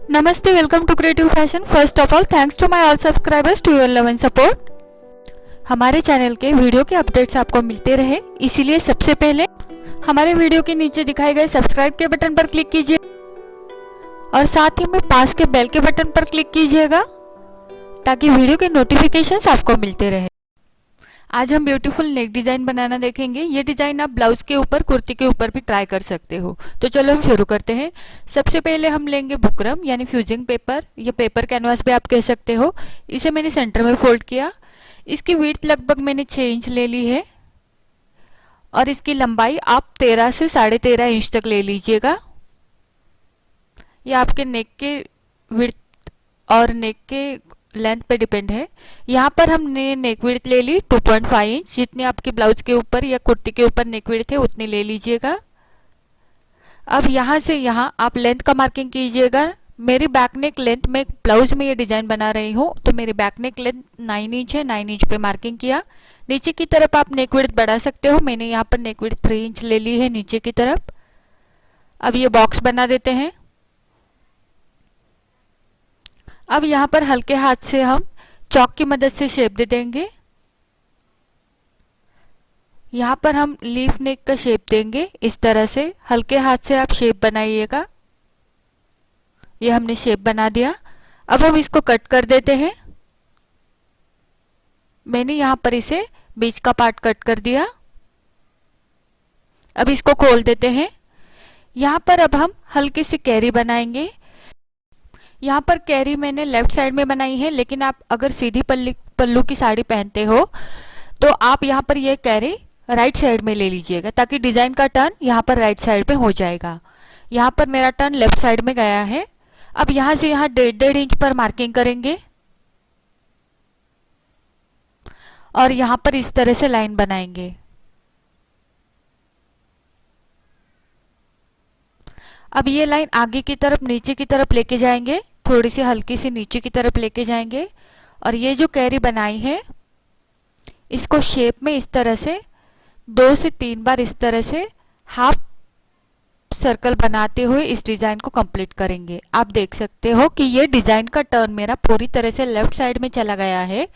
Namaste, welcome to Creative Fashion. First of all, thanks to my all subscribers to your love and support. हमारे channel के video के updates आपको मिलते रहे, इसीलिए सबसे पहले हमारे वीडियो के नीचे दिखाए गए सब्सक्राइब के बटन पर क्लिक कीजिए और साथ ही में पास के बेल के बटन पर क्लिक कीजिएगा ताकि वीडियो के नोटिफिकेशंस आपको मिलते रहे। आज हम ब्यूटीफुल नेक डिजाइन बनाना देखेंगे। ये डिजाइन आप ब्लाउज के ऊपर, कुर्ती के ऊपर भी ट्राई कर सकते हो। तो चलो हम शुरू करते हैं। सबसे पहले हम लेंगे बुकरम यानी फ्यूजिंग पेपर, ये पेपर कैनवास भी आप कह सकते हो। इसे मैंने सेंटर में फोल्ड किया। इसकी विड्थ लगभग मैंने 6 इंच ले ली है और इसकी लंबाई आप 13 से 13.5 इंच तक ले लीजिएगा। ये आपके नेक के विड्थ और नेक के लेंथ पे डिपेंड है। यहाँ पर हमने नेक विड्थ ले ली 2.5 इंच, जितनी आपके ब्लाउज के ऊपर या कुर्ती के ऊपर नेक विड्थ है उतनी ले लीजिएगा। अब यहाँ से यहाँ आप लेंथ का मार्किंग कीजिएगा। मेरी बैक नेक लेंथ में ब्लाउज में ये डिजाइन बना रही हूँ तो मेरी बैक नेक लेंथ 9 इंच है। 9 इंच पे मार्किंग किया। नीचे की तरफ आप नेक विड्थ बढ़ा सकते हो। मैंने यहाँ पर नेक विड्थ 3 इंच ले ली है नीचे की तरफ। अब ये बॉक्स बना देते हैं। अब यहाँ पर हल्के हाथ से हम चॉक की मदद से शेप दे देंगे। यहाँ पर हम लीफ नेक का शेप देंगे। इस तरह से हल्के हाथ से आप शेप बनाइएगा। ये हमने शेप बना दिया। अब हम इसको कट कर देते हैं। मैंने यहाँ पर इसे बीच का पार्ट कट कर दिया। अब इसको खोल देते हैं। यहाँ पर अब हम हल्की सी कैरी बनाएंगे। यहाँ पर कैरी मैंने लेफ्ट साइड में बनाई है, लेकिन आप अगर सीधी पल्लू की साड़ी पहनते हो तो आप यहाँ पर ये कैरी राइट साइड में ले लीजिएगा ताकि डिजाइन का टर्न यहाँ पर राइट साइड पे हो जाएगा। यहाँ पर मेरा टर्न लेफ्ट साइड में गया है। अब यहाँ से यहाँ 1.5 इंच पर मार्किंग करेंगे और यहाँ पर इस तरह से लाइन बनाएंगे। अब ये लाइन आगे की तरफ नीचे की तरफ लेके जाएंगे, थोड़ी सी हल्की सी नीचे की तरफ लेके जाएंगे और ये जो कैरी बनाई है इसको शेप में इस तरह से 2 से 3 बार इस तरह से हाफ सर्कल बनाते हुए इस डिजाइन को कंप्लीट करेंगे। आप देख सकते हो कि ये डिजाइन का टर्न मेरा पूरी तरह से लेफ्ट साइड में चला गया है।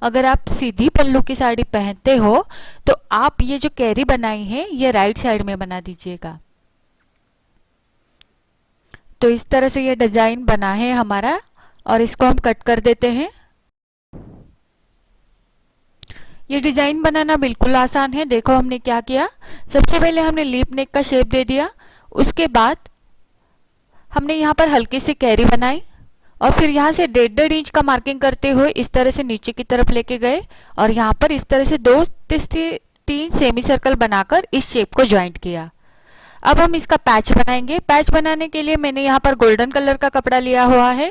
अगर आप सीधी पल्लू की साड़ी पहनते हो तो आप ये जो कैरी बनाई है ये राइट साइड में बना दीजिएगा। तो इस तरह से ये डिजाइन बना है हमारा और इसको हम कट कर देते हैं। ये डिजाइन बनाना बिल्कुल आसान है। देखो हमने क्या किया। सबसे पहले हमने लीफ नेक का शेप दे दिया। उसके बाद हमने यहाँ पर हल्की सी कैरी बनाई और फिर यहाँ से 1.5 इंच का मार्किंग करते हुए इस तरह से नीचे की तरफ लेके गए और यहाँ पर इस तरह से 2 से 3 सेमी सर्कल बनाकर इस शेप को ज्वाइंट किया। अब हम इसका पैच बनाएंगे। पैच बनाने के लिए मैंने यहाँ पर गोल्डन कलर का कपड़ा लिया हुआ है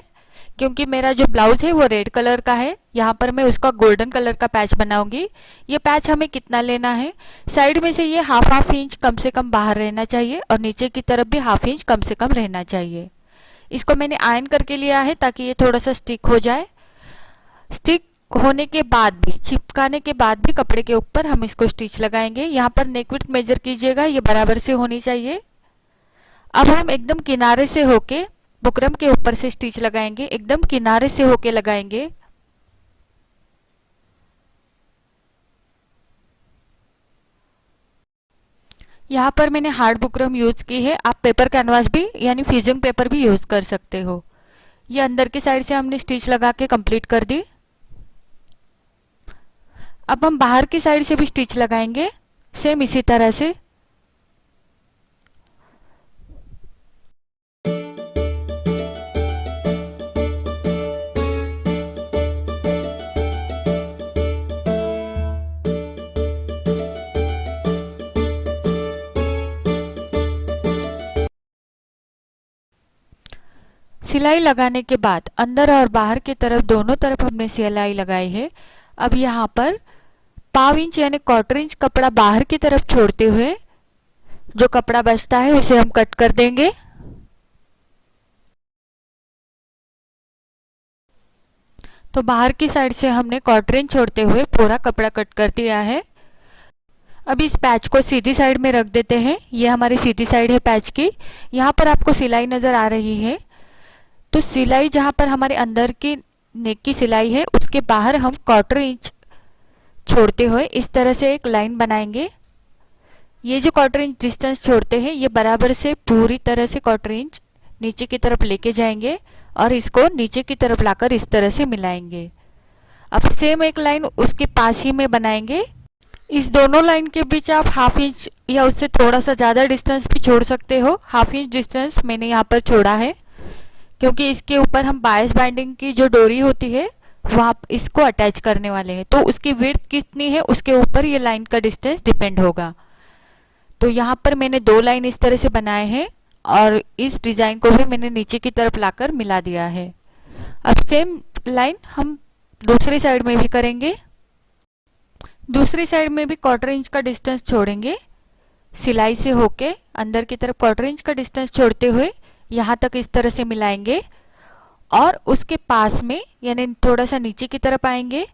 क्योंकि मेरा जो ब्लाउज है वो रेड कलर का है। यहाँ पर मैं उसका गोल्डन कलर का पैच बनाऊंगी। ये पैच हमें कितना लेना है, साइड में से ये हाफ इंच कम से कम बाहर रहना चाहिए और नीचे की तरफ भी हाफ इंच कम से कम रहना चाहिए। इसको मैंने आयरन करके लिया है ताकि ये थोड़ा सा स्टिक हो जाए। स्टिक होने के बाद भी, चिपकाने के बाद भी कपड़े के ऊपर हम इसको स्टिच लगाएंगे। यहाँ पर नेक विड्थ मेजर कीजिएगा, ये बराबर से होनी चाहिए। अब हम एकदम किनारे से होके बुकरम के ऊपर से स्टिच लगाएंगे। एकदम किनारे से होके लगाएंगे। यहाँ पर मैंने हार्ड बुकरम यूज की है। आप पेपर कैनवास भी यानी फ्यूजिंग पेपर भी यूज कर सकते हो। ये अंदर की साइड से हमने स्टिच लगा के कंप्लीट कर दी। अब हम बाहर की साइड से भी स्टिच लगाएंगे सेम इसी तरह से। सिलाई लगाने के बाद अंदर और बाहर की तरफ दोनों तरफ हमने सिलाई लगाई है। अब यहाँ पर 1/4 इंच यानी 1/4 इंच कपड़ा बाहर की तरफ छोड़ते हुए जो कपड़ा बचता है उसे हम कट कर देंगे। तो बाहर की साइड से हमने 1/4 इंच छोड़ते हुए पूरा कपड़ा कट कर दिया है। अब इस पैच को सीधी साइड में रख देते हैं। ये हमारी सीधी साइड है पैच की। यहाँ पर आपको सिलाई नज़र आ रही है, तो सिलाई जहाँ पर हमारे अंदर की नेक की सिलाई है उसके बाहर हम 1/4 इंच छोड़ते हुए इस तरह से एक लाइन बनाएंगे। ये जो 1/4 इंच डिस्टेंस छोड़ते हैं ये बराबर से पूरी तरह से 1/4 इंच नीचे की तरफ लेके जाएंगे और इसको नीचे की तरफ लाकर इस तरह से मिलाएंगे। अब सेम एक लाइन उसके पास ही में बनाएंगे। इस दोनों लाइन के बीच आप 1/2 इंच या उससे थोड़ा सा ज़्यादा डिस्टेंस भी छोड़ सकते हो। 1/2 इंच डिस्टेंस मैंने यहाँ पर छोड़ा है क्योंकि इसके ऊपर हम बायस बाइंडिंग की जो डोरी होती है वहाँ इसको अटैच करने वाले हैं, तो उसकी विड्थ कितनी है उसके ऊपर ये लाइन का डिस्टेंस डिपेंड होगा। तो यहाँ पर मैंने 2 लाइन इस तरह से बनाए हैं और इस डिज़ाइन को भी मैंने नीचे की तरफ लाकर मिला दिया है। अब सेम लाइन हम दूसरी साइड में भी करेंगे। दूसरी साइड में भी 1/4 इंच का डिस्टेंस छोड़ेंगे। सिलाई से होके अंदर की तरफ 1/4 इंच का डिस्टेंस छोड़ते हुए यहाँ तक इस तरह से मिलाएंगे और उसके पास में यानी थोड़ा सा नीचे की तरफ आएंगे।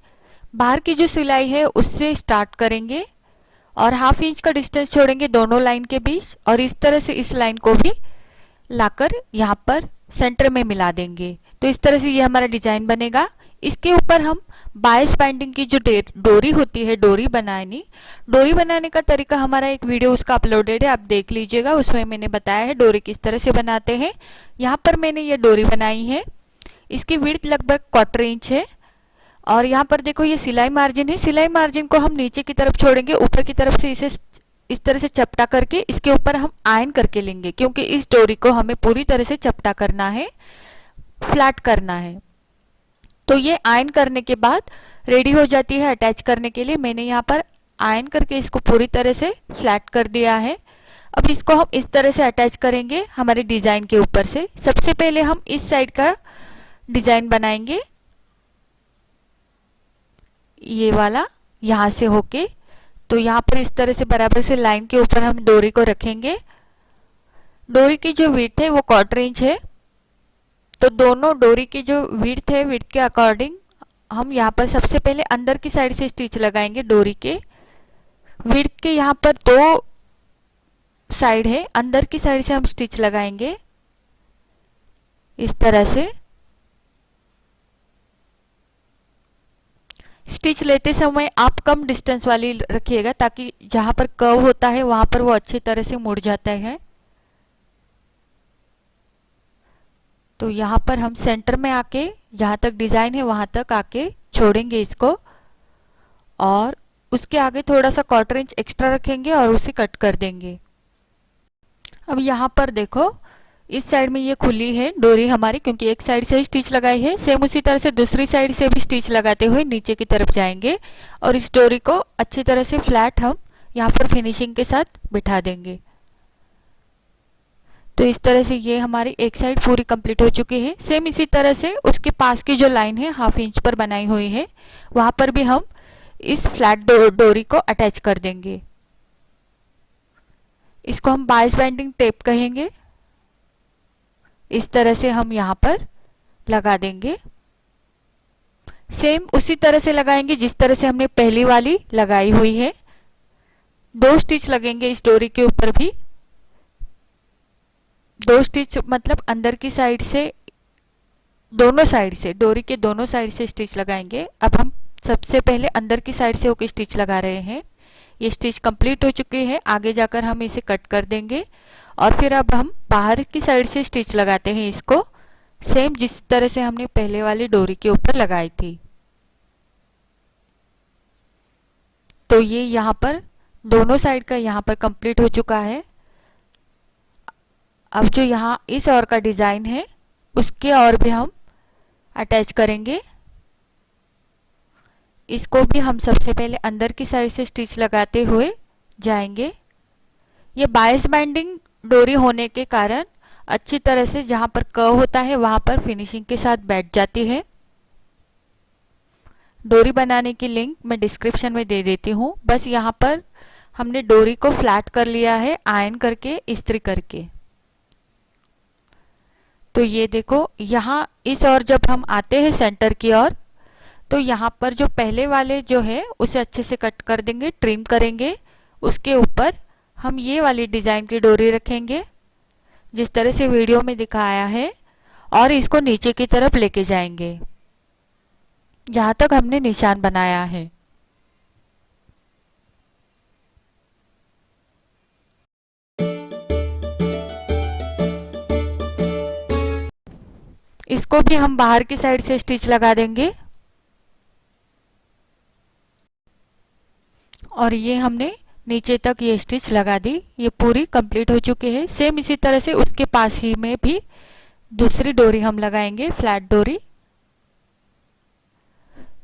बाहर की जो सिलाई है उससे स्टार्ट करेंगे और 1/2 इंच का डिस्टेंस छोड़ेंगे दोनों लाइन के बीच और इस तरह से इस लाइन को भी लाकर यहाँ पर सेंटर में मिला देंगे। तो इस तरह से ये हमारा डिजाइन बनेगा। इसके ऊपर हम बायस बाइंडिंग की जो डोरी होती है डोरी बनाने का तरीका हमारा एक वीडियो उसका अपलोडेड है, आप देख लीजिएगा। उसमें मैंने बताया है डोरी किस तरह से बनाते हैं। यहाँ पर मैंने ये डोरी बनाई है। इसकी विड्थ लगभग 1/4 इंच है और यहाँ पर देखो ये सिलाई मार्जिन है। सिलाई मार्जिन को हम नीचे की तरफ छोड़ेंगे, ऊपर की तरफ से इसे इस तरह से चपटा करके इसके ऊपर हम आयन करके लेंगे क्योंकि इस डोरी को हमें पूरी तरह से चपटा करना है, फ्लैट करना है। तो ये आयन करने के बाद रेडी हो जाती है अटैच करने के लिए। मैंने यहाँ पर आयन करके इसको पूरी तरह से फ्लैट कर दिया है। अब इसको हम इस तरह से अटैच करेंगे हमारे डिजाइन के ऊपर से। सबसे पहले हम इस साइड का डिजाइन बनाएंगे, ये वाला यहाँ से होके। तो यहाँ पर इस तरह से बराबर से लाइन के ऊपर हम डोरी को रखेंगे। डोरी की जो विड्थ है वो 1/4 इंच है, तो दोनों डोरी की जो विड्थ है विड्थ के अकॉर्डिंग हम यहाँ पर सबसे पहले अंदर की साइड से स्टिच लगाएंगे। डोरी के विड्थ के यहाँ पर 2 साइड है, अंदर की साइड से हम स्टिच लगाएंगे इस तरह से। स्टिच लेते समय आप कम डिस्टेंस वाली रखिएगा ताकि जहां पर कर्व होता है वहां पर वो अच्छी तरह से मुड़ जाता है। तो यहाँ पर हम सेंटर में आके जहाँ तक डिजाइन है वहां तक आके छोड़ेंगे इसको और उसके आगे थोड़ा सा 1/4 इंच एक्स्ट्रा रखेंगे और उसे कट कर देंगे। अब यहाँ पर देखो इस साइड में ये खुली है डोरी हमारी क्योंकि एक साइड से ही स्टिच लगाई है। सेम उसी तरह से दूसरी साइड से भी स्टिच लगाते हुए नीचे की तरफ जाएंगे और इस डोरी को अच्छी तरह से फ्लैट हम यहाँ पर फिनिशिंग के साथ बिठा देंगे। तो इस तरह से ये हमारी एक साइड पूरी कंप्लीट हो चुकी है। सेम इसी तरह से उसके पास की जो लाइन है 1/2 इंच पर बनाई हुई है वहां पर भी हम इस फ्लैट डोरी को अटैच कर देंगे। इसको हम बायस बाइंडिंग टेप कहेंगे। इस तरह से हम यहाँ पर लगा देंगे। सेम उसी तरह से लगाएंगे जिस तरह से हमने पहली वाली लगाई हुई है। 2 स्टिच लगेंगे इस डोरी के ऊपर भी। 2 स्टिच मतलब अंदर की साइड से दोनों साइड से डोरी के दोनों साइड से स्टिच लगाएंगे। अब हम सबसे पहले अंदर की साइड से होकर स्टिच लगा रहे हैं। ये स्टिच कंप्लीट हो चुकी है, आगे जाकर हम इसे कट कर देंगे और फिर अब हम बाहर की साइड से स्टिच लगाते हैं इसको सेम जिस तरह से हमने पहले वाली डोरी के ऊपर लगाई थी। तो ये यहाँ पर दोनों साइड का यहाँ पर कंप्लीट हो चुका है। अब जो यहाँ इस और का डिजाइन है उसके और भी हम अटैच करेंगे। इसको भी हम सबसे पहले अंदर की साइड से स्टिच लगाते हुए जाएंगे। ये बायस बाइंडिंग डोरी होने के कारण अच्छी तरह से जहां पर कर्व होता है वहां पर फिनिशिंग के साथ बैठ जाती है। डोरी बनाने की लिंक मैं डिस्क्रिप्शन में दे देती हूँ। बस यहाँ पर हमने डोरी को फ्लैट कर लिया है आयरन करके इस्त्री करके। तो ये देखो यहाँ इस और जब हम आते हैं सेंटर की ओर तो यहाँ पर जो पहले वाले जो है उसे अच्छे से कट कर देंगे, ट्रिम करेंगे उसके ऊपर हम ये वाली डिज़ाइन की डोरी रखेंगे जिस तरह से वीडियो में दिखाया है, और इसको नीचे की तरफ लेके जाएंगे जहाँ तक हमने निशान बनाया है। इसको भी हम बाहर की साइड से स्टिच लगा देंगे और ये हमने नीचे तक ये स्टिच लगा दी। ये पूरी कंप्लीट हो चुकी है। सेम इसी तरह से उसके पास ही में भी दूसरी डोरी हम लगाएंगे, फ्लैट डोरी।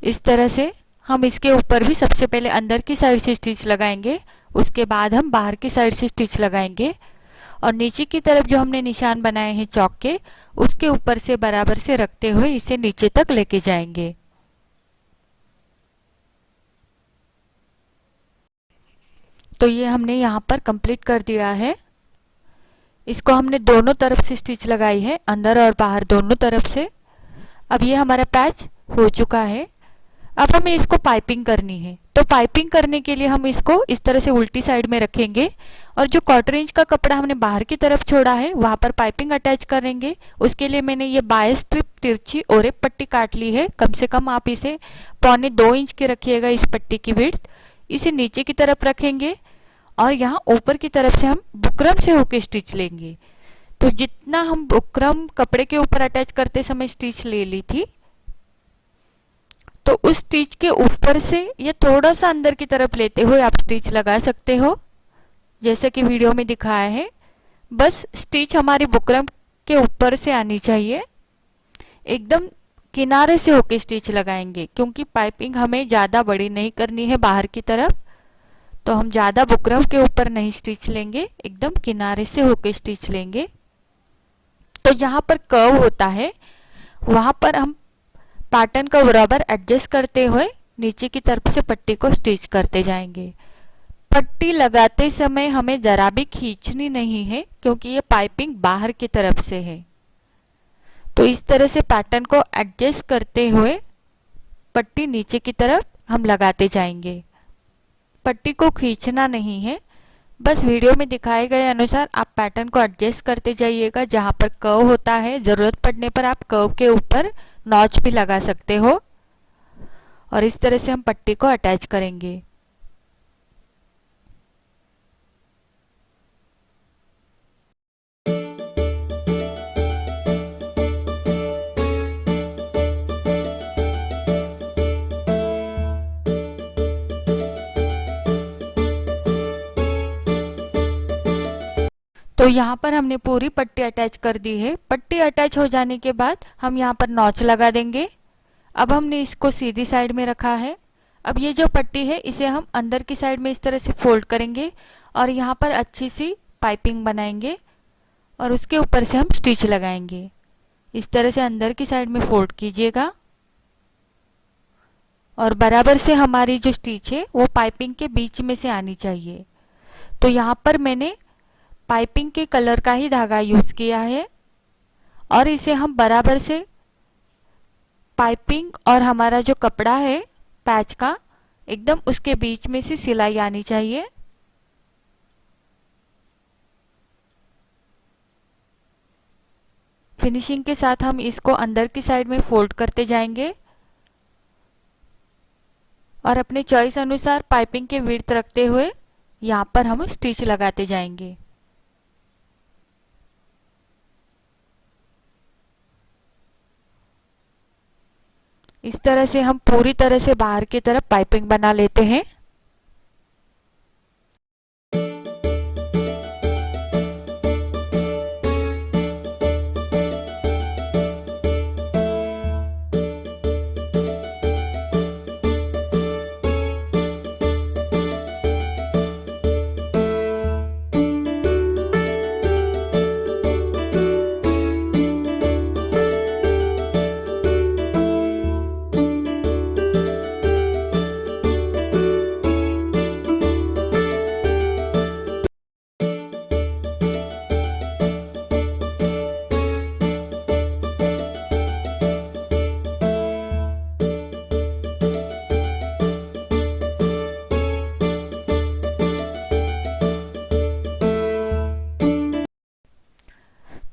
इस तरह से हम इसके ऊपर भी सबसे पहले अंदर की साइड से स्टिच लगाएंगे, उसके बाद हम बाहर की साइड से स्टिच लगाएंगे और नीचे की तरफ जो हमने निशान बनाए हैं चौक के, उसके ऊपर से बराबर से रखते हुए इसे नीचे तक लेके जाएंगे। तो ये हमने यहाँ पर कंप्लीट कर दिया है। इसको हमने दोनों तरफ से स्टिच लगाई है, अंदर और बाहर दोनों तरफ से। अब ये हमारा पैच हो चुका है। अब हमें इसको पाइपिंग करनी है, तो पाइपिंग करने के लिए हम इसको इस तरह से उल्टी साइड में रखेंगे और जो 1/4 इंच का कपड़ा हमने बाहर की तरफ छोड़ा है वहां पर पाइपिंग अटैच करेंगे। उसके लिए मैंने ये 22 स्ट्रिप तिरछी और एक पट्टी काट ली है। कम से कम आप इसे 1.25 इंच की रखिएगा इस पट्टी की विड्थ। इसे नीचे की तरफ रखेंगे और यहाँ ऊपर की तरफ से हम बुकरम से होके स्टिच लेंगे। तो जितना हम बुकरम कपड़े के ऊपर अटैच करते समय स्टिच ले ली थी, तो उस स्टिच के ऊपर से ये थोड़ा सा अंदर की तरफ लेते हुए आप स्टिच लगा सकते हो, जैसे कि वीडियो में दिखाया है। बस स्टिच हमारी बुकरम के ऊपर से आनी चाहिए, एकदम किनारे से होके स्टिच लगाएंगे, क्योंकि पाइपिंग हमें ज़्यादा बड़ी नहीं करनी है बाहर की तरफ। तो हम ज़्यादा बुकरम के ऊपर नहीं स्टिच लेंगे, एकदम किनारे से होके स्टिच लेंगे। तो जहाँ पर कर्व होता है वहाँ पर हम पैटर्न का बराबर एडजस्ट करते हुए नीचे की तरफ से पट्टी को स्टिच करते जाएंगे। पट्टी लगाते समय हमें ज़रा भी खींचनी नहीं है, क्योंकि ये पाइपिंग बाहर की तरफ से है। तो इस तरह से पैटर्न को एडजस्ट करते हुए पट्टी नीचे की तरफ हम लगाते जाएंगे। पट्टी को खींचना नहीं है, बस वीडियो में दिखाए गए अनुसार आप पैटर्न को एडजस्ट करते जाइएगा। जहाँ पर कर्व होता है, ज़रूरत पड़ने पर आप कर्व के ऊपर नॉच भी लगा सकते हो और इस तरह से हम पट्टी को अटैच करेंगे। तो यहाँ पर हमने पूरी पट्टी अटैच कर दी है। पट्टी अटैच हो जाने के बाद हम यहाँ पर नॉच लगा देंगे। अब हमने इसको सीधी साइड में रखा है। अब ये जो पट्टी है इसे हम अंदर की साइड में इस तरह से फोल्ड करेंगे और यहाँ पर अच्छी सी पाइपिंग बनाएंगे और उसके ऊपर से हम स्टिच लगाएंगे। इस तरह से अंदर की साइड में फोल्ड कीजिएगा और बराबर से हमारी जो स्टिच है वो पाइपिंग के बीच में से आनी चाहिए। तो यहाँ पर मैंने पाइपिंग के कलर का ही धागा यूज किया है और इसे हम बराबर से पाइपिंग और हमारा जो कपड़ा है पैच का, एकदम उसके बीच में से सिलाई आनी चाहिए। फिनिशिंग के साथ हम इसको अंदर की साइड में फोल्ड करते जाएंगे और अपने चॉइस अनुसार पाइपिंग के विड्थ रखते हुए यहाँ पर हम स्टिच लगाते जाएंगे। इस तरह से हम पूरी तरह से बाहर की तरफ पाइपिंग बना लेते हैं।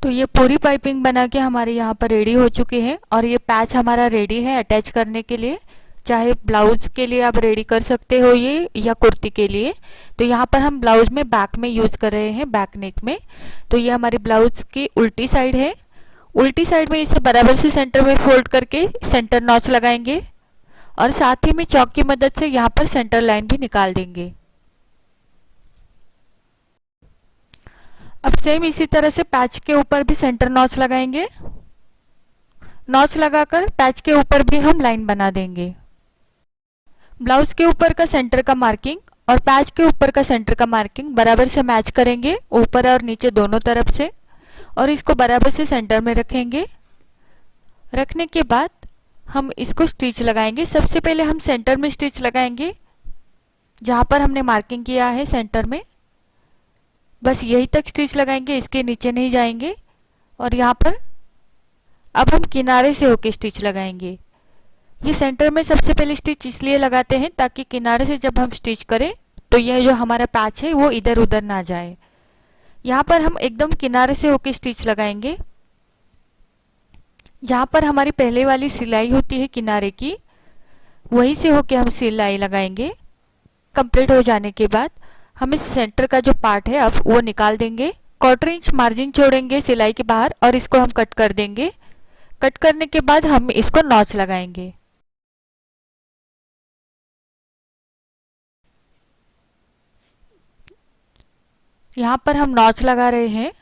तो ये पूरी पाइपिंग बना के हमारे यहाँ पर रेडी हो चुकी है और ये पैच हमारा रेडी है अटैच करने के लिए। चाहे ब्लाउज के लिए आप रेडी कर सकते हो ये, या कुर्ती के लिए। तो यहाँ पर हम ब्लाउज में बैक में यूज कर रहे हैं, बैक नेक में। तो ये हमारी ब्लाउज की उल्टी साइड है। उल्टी साइड में इसे बराबर से सेंटर में फोल्ड करके सेंटर नॉच लगाएंगे और साथ ही में चॉक की मदद से यहाँ पर सेंटर लाइन भी निकाल देंगे। अब सेम इसी तरह से पैच के ऊपर भी सेंटर नॉच लगाएंगे। नॉच लगाकर पैच के ऊपर भी हम लाइन बना देंगे। ब्लाउज के ऊपर का सेंटर का मार्किंग और पैच के ऊपर का सेंटर का मार्किंग बराबर से मैच करेंगे, ऊपर और नीचे दोनों तरफ से, और इसको बराबर से सेंटर में रखेंगे। रखने के बाद हम इसको स्टिच लगाएंगे। सबसे पहले हम सेंटर में स्टिच लगाएंगे, जहां पर हमने मार्किंग किया है सेंटर में, बस यही तक स्टिच लगाएंगे, इसके नीचे नहीं जाएंगे। और यहाँ पर अब हम किनारे से होके स्टिच लगाएंगे। ये सेंटर में सबसे पहले स्टिच इसलिए लगाते हैं ताकि किनारे से जब हम स्टिच करें तो यह जो हमारा पैच है वो इधर उधर ना जाए। यहाँ पर हम एकदम किनारे से होके स्टिच लगाएंगे। जहाँ पर हमारी पहले वाली सिलाई होती है किनारे की, वहीं से होके हम सिलाई लगाएंगे। कंप्लीट हो जाने के बाद हम इस सेंटर का जो पार्ट है अब वो निकाल देंगे। 1/4 इंच मार्जिन छोड़ेंगे सिलाई के बाहर और इसको हम कट कर देंगे। कट करने के बाद हम इसको नॉच लगाएंगे। यहाँ पर हम नॉच लगा रहे हैं।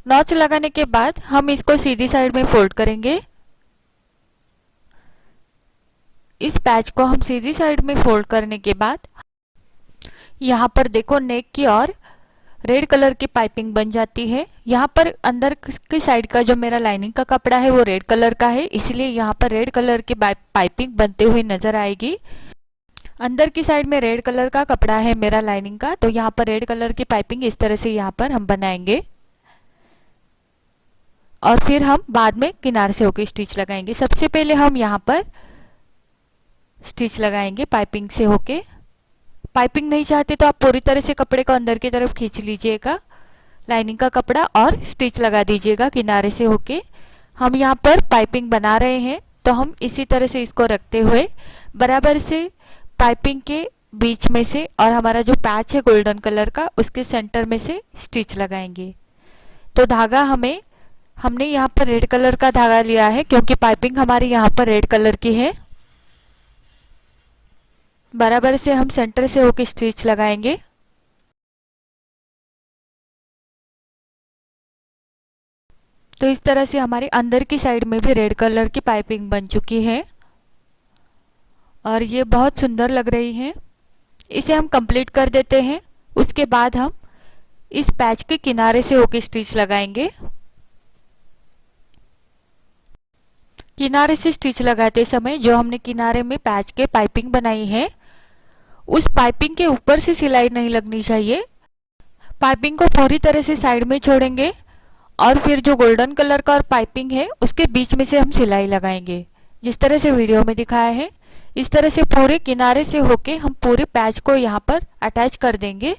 नॉच लगाने के बाद हम इसको सीधी साइड में फोल्ड करेंगे। इस पैच को हम सीधी साइड में फोल्ड करने के बाद यहाँ पर देखो नेक की और रेड कलर की पाइपिंग बन जाती है। यहाँ पर अंदर की साइड का जो मेरा लाइनिंग का कपड़ा है वो रेड कलर का है, इसलिए यहाँ पर रेड कलर की पाइपिंग बनते हुए नजर आएगी। अंदर की साइड में रेड कलर का कपड़ा है मेरा लाइनिंग का, तो यहाँ पर रेड कलर की पाइपिंग इस तरह से यहाँ पर हम बनाएंगे और फिर हम बाद में किनारे से होकर स्टिच लगाएंगे। सबसे पहले हम यहाँ पर स्टिच लगाएंगे पाइपिंग से होके। पाइपिंग नहीं चाहते तो आप पूरी तरह से कपड़े को अंदर की तरफ खींच लीजिएगा, लाइनिंग का कपड़ा, और स्टिच लगा दीजिएगा किनारे से होके। हम यहाँ पर पाइपिंग बना रहे हैं तो हम इसी तरह से इसको रखते हुए बराबर से पाइपिंग के बीच में से और हमारा जो पैच है गोल्डन कलर का उसके सेंटर में से स्टिच लगाएंगे। तो धागा हमने यहाँ पर रेड कलर का धागा लिया है क्योंकि पाइपिंग हमारी यहाँ पर रेड कलर की है। बराबर से हम सेंटर से होके स्टिच लगाएंगे। तो इस तरह से हमारी अंदर की साइड में भी रेड कलर की पाइपिंग बन चुकी है और ये बहुत सुंदर लग रही है। इसे हम कंप्लीट कर देते हैं। उसके बाद हम इस पैच के किनारे से होके स्टिच लगाएंगे। किनारे से स्टिच लगाते समय जो हमने किनारे में पैच के पाइपिंग बनाई है उस पाइपिंग के ऊपर से सिलाई नहीं लगनी चाहिए। पाइपिंग को पूरी तरह से साइड में छोड़ेंगे और फिर जो गोल्डन कलर का और पाइपिंग है उसके बीच में से हम सिलाई लगाएंगे, जिस तरह से वीडियो में दिखाया है। इस तरह से पूरे किनारे से होके हम पूरे पैच को यहाँ पर अटैच कर देंगे।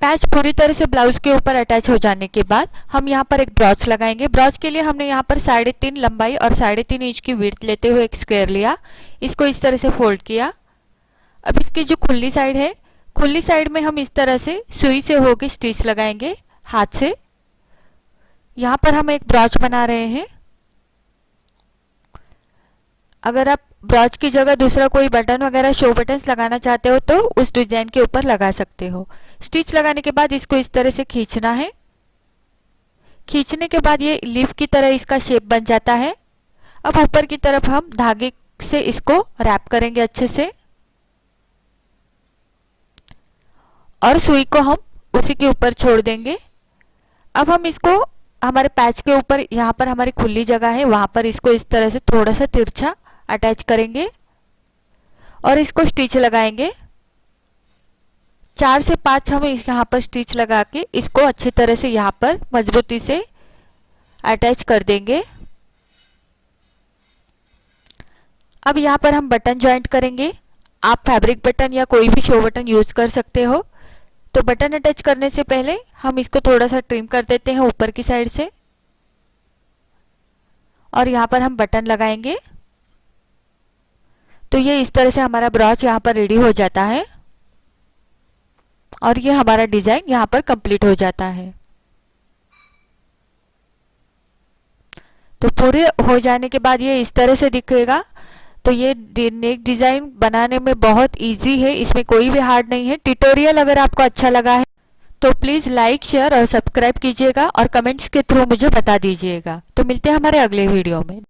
पैच पूरी तरह से ब्लाउज के ऊपर अटैच हो जाने के बाद हम यहाँ पर एक ब्रॉच लगाएंगे। ब्रॉच के लिए हमने यहाँ पर 3.5 लंबाई और 3.5 इंच की विड्थ लेते हुए एक स्क्वायर लिया। इसको इस तरह से फोल्ड किया। अब इसकी जो खुली साइड है, खुली साइड में हम इस तरह से सुई से होके स्टिच लगाएंगे हाथ से। यहाँ पर हम एक ब्रॉच बना रहे हैं। अगर आप ब्रॉच की जगह दूसरा कोई बटन वगैरह शो बटन्स लगाना चाहते हो तो उस डिजाइन के ऊपर लगा सकते हो। स्टिच लगाने के बाद इसको इस तरह से खींचना है। खींचने के बाद ये लीफ की तरह इसका शेप बन जाता है। अब ऊपर की तरफ हम धागे से इसको रैप करेंगे अच्छे से और सुई को हम उसी के ऊपर छोड़ देंगे। अब हम इसको हमारे पैच के ऊपर, यहाँ पर हमारी खुली जगह है, वहां पर इसको इस तरह से थोड़ा सा तिरछा अटैच करेंगे और इसको स्टिच लगाएंगे। 4 से 5 हम यहाँ पर स्टिच लगा के इसको अच्छी तरह से यहाँ पर मजबूती से अटैच कर देंगे। अब यहाँ पर हम बटन जॉइंट करेंगे। आप फैब्रिक बटन या कोई भी शो बटन यूज कर सकते हो। तो बटन अटैच करने से पहले हम इसको थोड़ा सा ट्रिम कर देते हैं ऊपर की साइड से और यहाँ पर हम बटन लगाएंगे। तो ये इस तरह से हमारा ब्रॉच यहाँ पर रेडी हो जाता है और ये हमारा डिजाइन यहाँ पर कंप्लीट हो जाता है। तो पूरे हो जाने के बाद ये इस तरह से दिखेगा। तो ये नेक डिजाइन बनाने में बहुत इजी है, इसमें कोई भी हार्ड नहीं है। ट्यूटोरियल अगर आपको अच्छा लगा है तो प्लीज़ लाइक, शेयर और सब्सक्राइब कीजिएगा और कमेंट्स के थ्रू मुझे बता दीजिएगा। तो मिलते हैं हमारे अगले वीडियो में।